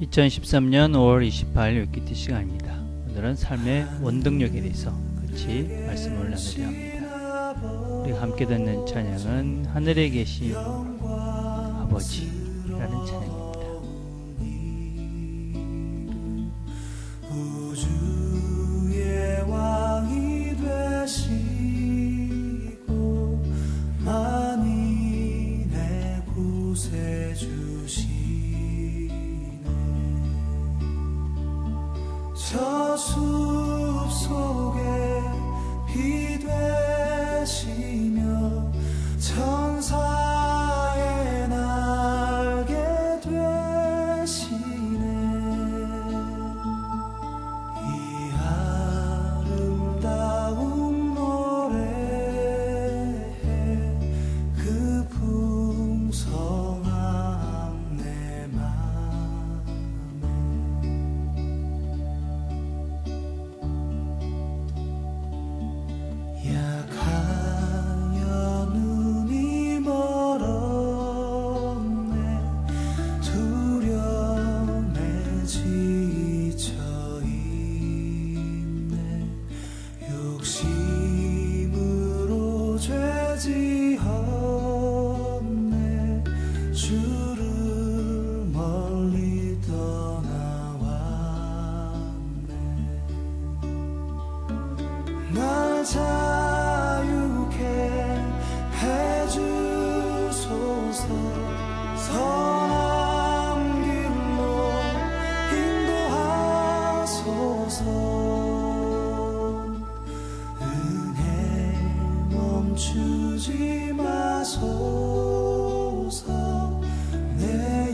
2013년 5월 28일 웨키티 시간입니다. 오늘은 삶의 원동력에 대해서 같이 말씀을 나누려 합니다. 우리가 함께 듣는 찬양은 하늘에 계신 아버지라는 찬양입니다. 우주의 왕이 되시고 만인의 구세주시네. 저 숲속에 비 되시며 천사의 날개 되시네. 이 아름다운 노래에 그 풍성한 내 맘에 약하여 눈이 멀었네. 두려움에 지쳐있네. 욕심으로 죄 지었네. 주를 멀리 떠나왔네. 날 자유케 해주소서. 선한 길로 인도하소서. 은혜 멈추지 마소서. 내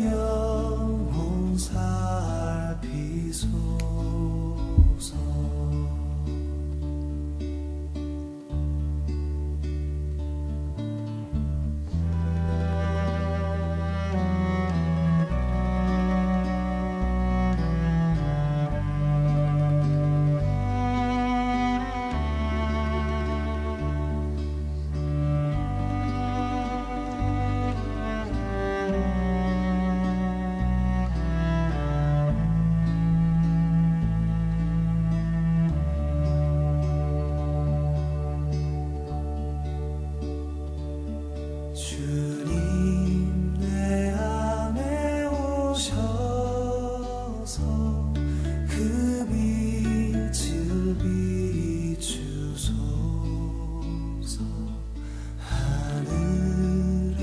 영혼 살피소서. 주님 내 안에 오셔서 그 빛을 비추소서. 하늘에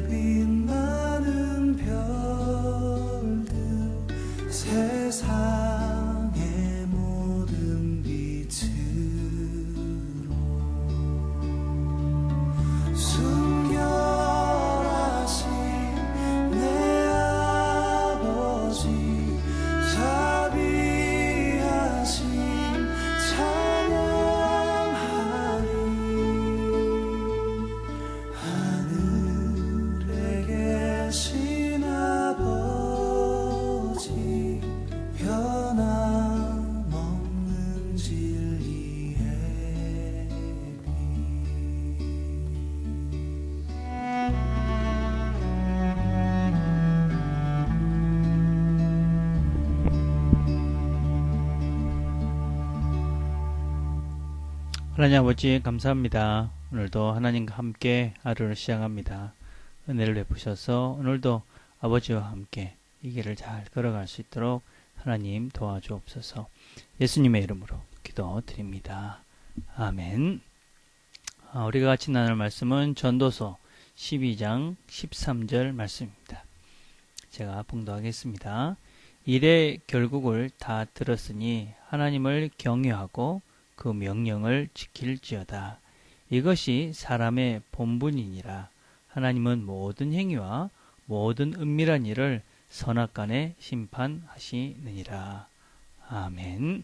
빛나는 별들 세상의 모든 빛으로 순결하신 내 아버지 자비하심 찬양하리. 하늘에 계신 아버지 변함없는 진리의 빛. 하나님 아버지 감사합니다. 오늘도 하나님과 함께 하루를 시작합니다. 은혜를 베푸셔서 오늘도 아버지와 함께 이 길을 잘 걸어갈 수 있도록 하나님 도와주옵소서. 예수님의 이름으로 기도드립니다. 아멘. 우리가 같이 나눌 말씀은 전도서 12장 13절 말씀입니다. 제가 봉독하겠습니다. 일의 결국을 다 들었으니 하나님을 경외하고 그 명령을 지킬지어다. 이것이 사람의 본분이니라. 하나님은 모든 행위와 모든 은밀한 일을 선악간에 심판하시느니라. 아멘.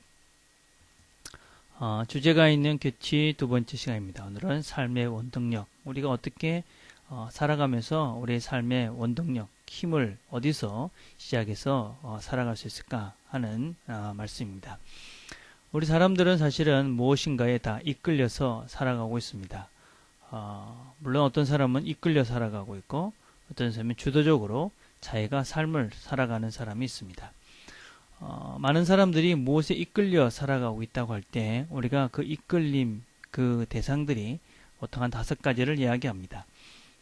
주제가 있는 교치 두 번째 시간입니다. 오늘은 삶의 원동력. 우리가 어떻게 살아가면서 우리의 삶의 원동력, 힘을 어디서 시작해서 살아갈 수 있을까 하는 말씀입니다. 우리 사람들은 사실은 무엇인가에 다 이끌려서 살아가고 있습니다. 물론 어떤 사람은 이끌려 살아가고 있고 어떤 사람은 주도적으로 자기가 삶을 살아가는 사람이 있습니다. 많은 사람들이 무엇에 이끌려 살아가고 있다고 할 때 우리가 그 이끌림 그 대상들이 보통 한 5가지를 이야기합니다.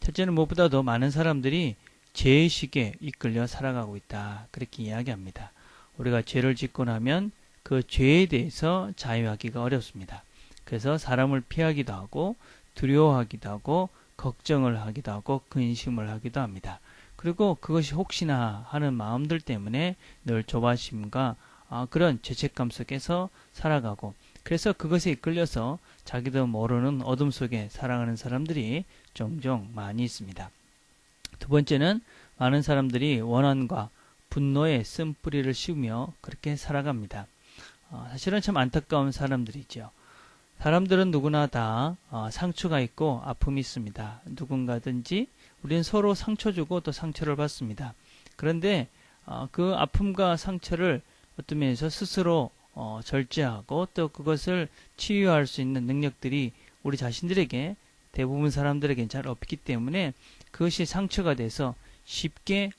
첫째는 무엇보다도 많은 사람들이 죄의식에 이끌려 살아가고 있다. 그렇게 이야기합니다. 우리가 죄를 짓고 나면 그 죄에 대해서 자유하기가 어렵습니다. 그래서 사람을 피하기도 하고 두려워하기도 하고 걱정을 하기도 하고 근심을 하기도 합니다. 그리고 그것이 혹시나 하는 마음들 때문에 늘 조바심과 그런 죄책감 속에서 살아가고 그래서 그것에 이끌려서 자기도 모르는 어둠 속에 살아가는 사람들이 종종 많이 있습니다. 두 번째는 많은 사람들이 원한과 분노의 쓴뿌리를 씌우며 그렇게 살아갑니다. 사실은 참 안타까운 사람들이죠. 사람들은 누구나 다 상처가 있고 아픔이 있습니다. 누군가든지 우리는 서로 상처 주고 또 상처를 받습니다. 그런데 그 아픔과 상처를 어떤 면에서 스스로 절제하고 또 그것을 치유할 수 있는 능력들이 우리 자신들에게 대부분 사람들에게는 잘 없기 때문에 그것이 상처가 돼서 쉽게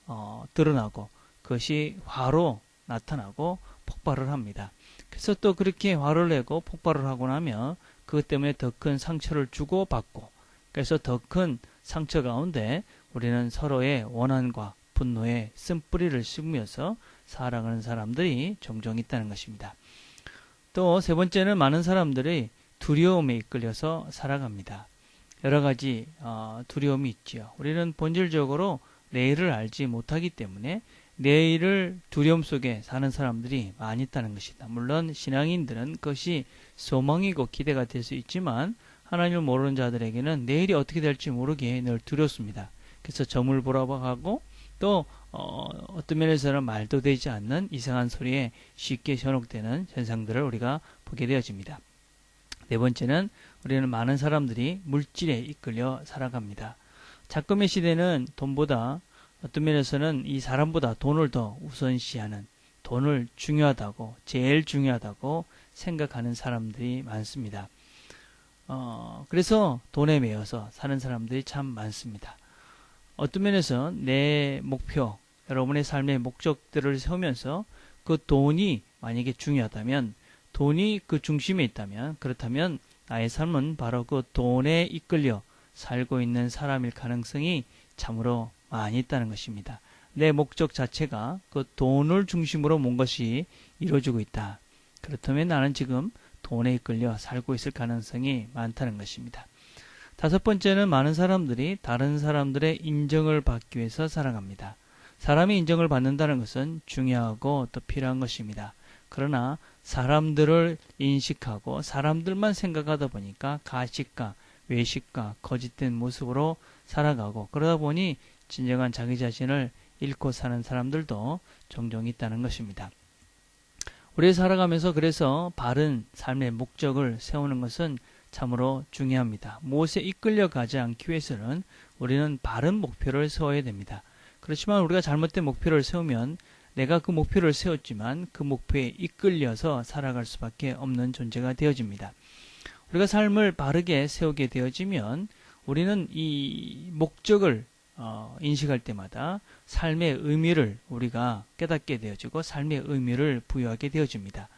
드러나고 그것이 화로 나타나고 폭발을 합니다. 그래서 또 그렇게 화를 내고 폭발을 하고 나면 그것 때문에 더 큰 상처를 주고 받고 그래서 더 큰 상처 가운데 우리는 서로의 원한과 분노에 쓴뿌리를 씹으면서 살아가는 사람들이 종종 있다는 것입니다. 또 세 번째는 많은 사람들이 두려움에 이끌려서 살아갑니다. 여러 가지 두려움이 있지요. 우리는 본질적으로 내일을 알지 못하기 때문에 내일을 두려움 속에 사는 사람들이 많이 있다는 것이다. 물론 신앙인들은 그것이 소망이고 기대가 될 수 있지만 하나님을 모르는 자들에게는 내일이 어떻게 될지 모르게 늘 두렵습니다. 그래서 점을 보러 가고 또 어떤 면에서는 말도 되지 않는 이상한 소리에 쉽게 현혹되는 현상들을 우리가 보게 되어집니다. 네 번째는 우리는 많은 사람들이 물질에 이끌려 살아갑니다. 작금의 시대는 돈보다 어떤 면에서는 이 사람보다 돈을 더 우선시하는 돈을 중요하다고 제일 중요하다고 생각하는 사람들이 많습니다. 그래서 돈에 매여서 사는 사람들이 참 많습니다. 어떤 면에서 내 목표, 여러분의 삶의 목적들을 세우면서 그 돈이 만약에 중요하다면 돈이 그 중심에 있다면 그렇다면 나의 삶은 바로 그 돈에 이끌려 살고 있는 사람일 가능성이 참으로 많이 있다는 것입니다. 내 목적 자체가 그 돈을 중심으로 몬 것이 이루어지고 있다. 그렇다면 나는 지금 돈에 이끌려 살고 있을 가능성이 많다는 것입니다. 다섯 번째는 많은 사람들이 다른 사람들의 인정을 받기 위해서 살아갑니다. 사람이 인정을 받는다는 것은 중요하고 또 필요한 것입니다. 그러나 사람들을 인식하고 사람들만 생각하다 보니까 가식과 외식과 거짓된 모습으로 살아가고 그러다 보니 진정한 자기 자신을 잃고 사는 사람들도 종종 있다는 것입니다. 우리 살아가면서 그래서 바른 삶의 목적을 세우는 것은 참으로 중요합니다. 무엇에 이끌려 가지 않기 위해서는 우리는 바른 목표를 세워야 됩니다. 그렇지만 우리가 잘못된 목표를 세우면 내가 그 목표를 세웠지만 그 목표에 이끌려서 살아갈 수밖에 없는 존재가 되어집니다. 우리가 삶을 바르게 세우게 되어지면 우리는 이 목적을 인식할 때마다 삶의 의미를 우리가 깨닫게 되어지고 삶의 의미를 부여하게 되어집니다.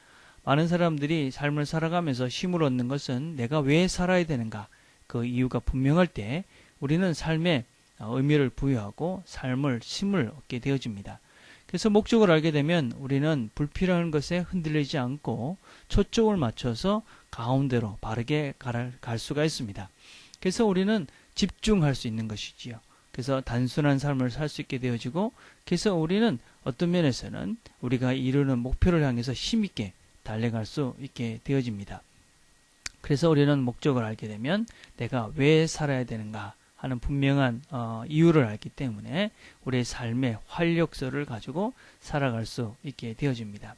많은 사람들이 삶을 살아가면서 힘을 얻는 것은 내가 왜 살아야 되는가 그 이유가 분명할 때 우리는 삶에 의미를 부여하고 삶을 힘을 얻게 되어집니다. 그래서 목적을 알게 되면 우리는 불필요한 것에 흔들리지 않고 초점을 맞춰서 가운데로 바르게 갈 수가 있습니다. 그래서 우리는 집중할 수 있는 것이지요. 그래서 단순한 삶을 살 수 있게 되어지고 그래서 우리는 어떤 면에서는 우리가 이루는 목표를 향해서 힘있게 달려갈 수 있게 되어집니다. 그래서 우리는 목적을 알게 되면 내가 왜 살아야 되는가 하는 분명한 이유를 알기 때문에 우리의 삶의 활력소를 가지고 살아갈 수 있게 되어집니다.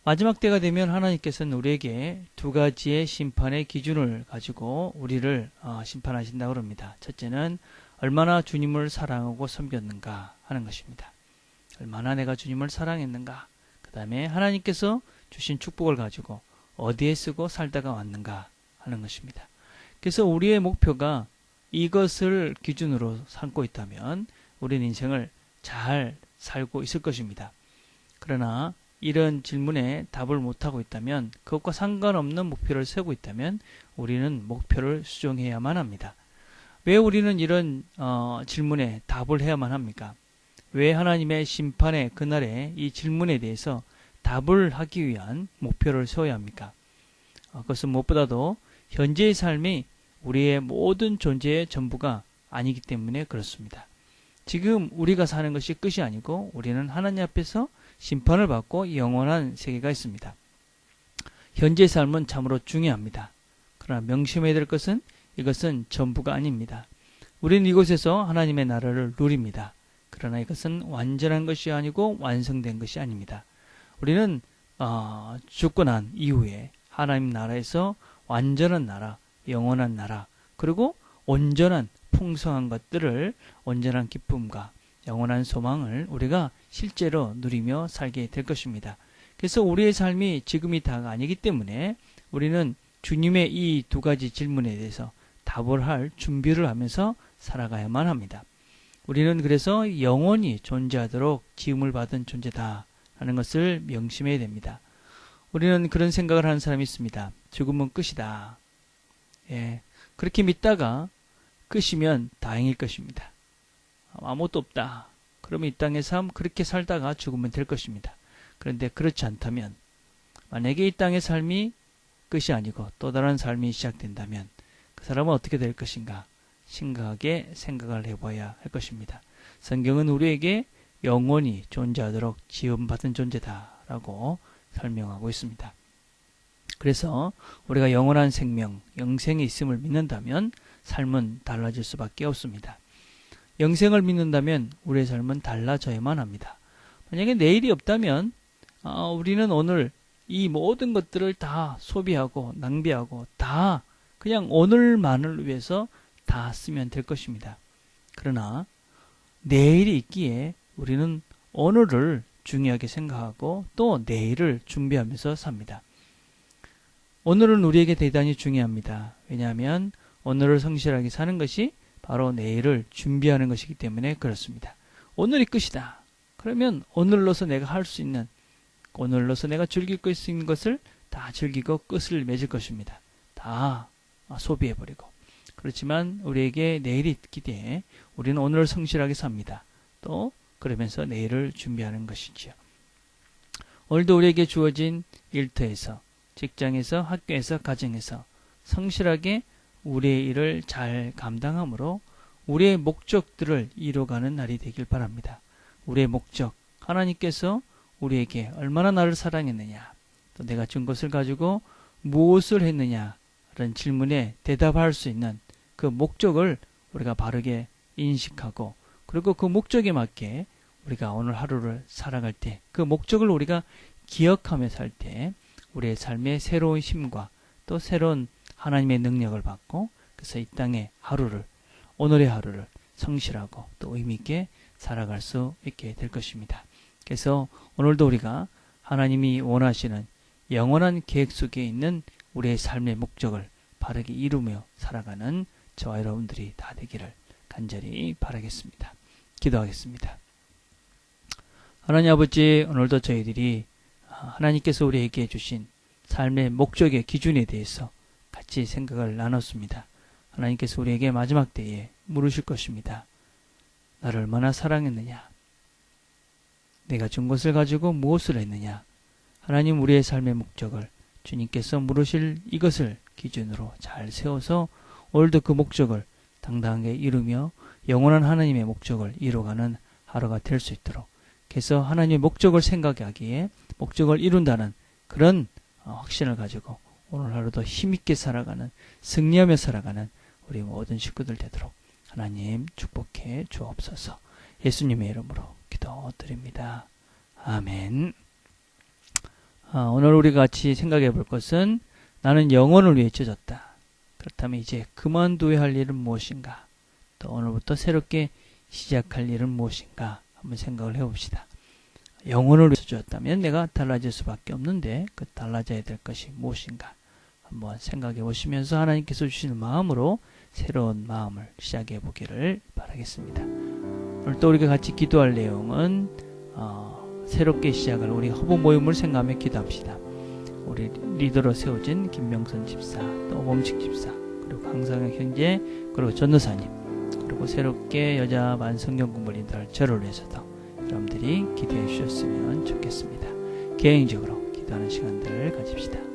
마지막 때가 되면 하나님께서는 우리에게 두 가지의 심판의 기준을 가지고 우리를 심판하신다고 합니다. 첫째는 얼마나 주님을 사랑하고 섬겼는가 하는 것입니다. 얼마나 내가 주님을 사랑했는가. 그 다음에 하나님께서 주신 축복을 가지고 어디에 쓰고 살다가 왔는가 하는 것입니다. 그래서 우리의 목표가 이것을 기준으로 삼고 있다면 우리는 인생을 잘 살고 있을 것입니다. 그러나 이런 질문에 답을 못하고 있다면, 그것과 상관없는 목표를 세우고 있다면 우리는 목표를 수정해야만 합니다. 왜 우리는 이런 질문에 답을 해야만 합니까? 왜 하나님의 심판의 그날에 이 질문에 대해서 답을 하기 위한 목표를 세워야 합니까? 그것은 무엇보다도 현재의 삶이 우리의 모든 존재의 전부가 아니기 때문에 그렇습니다. 지금 우리가 사는 것이 끝이 아니고 우리는 하나님 앞에서 심판을 받고 영원한 세계가 있습니다. 현재의 삶은 참으로 중요합니다. 그러나 명심해야 될 것은 이것은 전부가 아닙니다. 우리는 이곳에서 하나님의 나라를 누립니다. 그러나 이것은 완전한 것이 아니고 완성된 것이 아닙니다. 우리는 죽고 난 이후에 하나님 나라에서 완전한 나라, 영원한 나라, 그리고 온전한 풍성한 것들을, 온전한 기쁨과 영원한 소망을 우리가 실제로 누리며 살게 될 것입니다. 그래서 우리의 삶이 지금이 다가 아니기 때문에 우리는 주님의 이 두 가지 질문에 대해서 답을 할 준비를 하면서 살아가야만 합니다. 우리는 그래서 영원히 존재하도록 지음을 받은 존재다라는 것을 명심해야 됩니다. 우리는 그런 생각을 하는 사람이 있습니다. 죽으면 끝이다. 예, 그렇게 믿다가 끝이면 다행일 것입니다. 아무것도 없다. 그러면 이 땅의 삶 그렇게 살다가 죽으면 될 것입니다. 그런데 그렇지 않다면, 만약에 이 땅의 삶이 끝이 아니고 또 다른 삶이 시작된다면 그 사람은 어떻게 될 것인가 심각하게 생각을 해봐야 할 것입니다. 성경은 우리에게 영원히 존재하도록 지음받은 존재다라고 설명하고 있습니다. 그래서 우리가 영원한 생명, 영생이 있음을 믿는다면 삶은 달라질 수밖에 없습니다. 영생을 믿는다면 우리의 삶은 달라져야만 합니다. 만약에 내일이 없다면 우리는 오늘 이 모든 것들을 다 소비하고 낭비하고 다 그냥 오늘만을 위해서 다 쓰면 될 것입니다. 그러나 내일이 있기에 우리는 오늘을 중요하게 생각하고 또 내일을 준비하면서 삽니다. 오늘은 우리에게 대단히 중요합니다. 왜냐하면 오늘을 성실하게 사는 것이 바로 내일을 준비하는 것이기 때문에 그렇습니다. 오늘이 끝이다. 그러면 오늘로서 내가 할 수 있는, 오늘로서 내가 즐길 수 있는 것을 다 즐기고 끝을 맺을 것입니다. 다 소비해버리고. 그렇지만 우리에게 내일이 있기 때문에 우리는 오늘을 성실하게 삽니다. 또 그러면서 내일을 준비하는 것이지요. 오늘도 우리에게 주어진 일터에서, 직장에서, 학교에서, 가정에서 성실하게 우리의 일을 잘 감당함으로 우리의 목적들을 이뤄가는 날이 되길 바랍니다. 우리의 목적, 하나님께서 우리에게 얼마나 나를 사랑했느냐, 또 내가 준 것을 가지고 무엇을 했느냐 라는 질문에 대답할 수 있는 그 목적을 우리가 바르게 인식하고, 그리고 그 목적에 맞게 우리가 오늘 하루를 살아갈 때 그 목적을 우리가 기억하며 살 때 우리의 삶에 새로운 힘과 또 새로운 하나님의 능력을 받고, 그래서 이 땅의 하루를, 오늘의 하루를 성실하고 또 의미있게 살아갈 수 있게 될 것입니다. 그래서 오늘도 우리가 하나님이 원하시는 영원한 계획 속에 있는 우리의 삶의 목적을 바르게 이루며 살아가는 저와 여러분들이 다 되기를 간절히 바라겠습니다. 기도하겠습니다. 하나님 아버지, 오늘도 저희들이 하나님께서 우리에게 주신 삶의 목적의 기준에 대해서 같이 생각을 나눴습니다. 하나님께서 우리에게 마지막 때에 물으실 것입니다. 나를 얼마나 사랑했느냐? 내가 준 것을 가지고 무엇을 했느냐? 하나님, 우리의 삶의 목적을 주님께서 물으실 이것을 기준으로 잘 세워서 오늘도 그 목적을 당당하게 이루며 영원한 하나님의 목적을 이루어가는 하루가 될 수 있도록, 그래서 하나님의 목적을 생각하기에 목적을 이룬다는 그런 확신을 가지고 오늘 하루도 힘있게 살아가는, 승리하며 살아가는 우리 모든 식구들 되도록 하나님 축복해 주옵소서. 예수님의 이름으로 기도드립니다. 아멘. 오늘 우리가 같이 생각해 볼 것은, 나는 영혼을 위해 찢어졌다. 그렇다면 이제 그만둬야 할 일은 무엇인가? 또 오늘부터 새롭게 시작할 일은 무엇인가? 한번 생각을 해봅시다. 영혼을 위해 찢어졌다면 내가 달라질 수밖에 없는데 그 달라져야 될 것이 무엇인가? 한번 생각해 보시면서 하나님께서 주시는 마음으로 새로운 마음을 시작해 보기를 바라겠습니다. 오늘 또 우리가 같이 기도할 내용은 새롭게 시작할 우리 허브 모임을 생각하며 기도합시다. 우리 리더로 세워진 김명선 집사, 또 오범식 집사, 그리고 강상혁 형제, 그리고 전도사님, 그리고 새롭게 여자 만성경 공부를 인도할 저를 위해서도 여러분들이 기도해 주셨으면 좋겠습니다. 개인적으로 기도하는 시간들을 가집시다.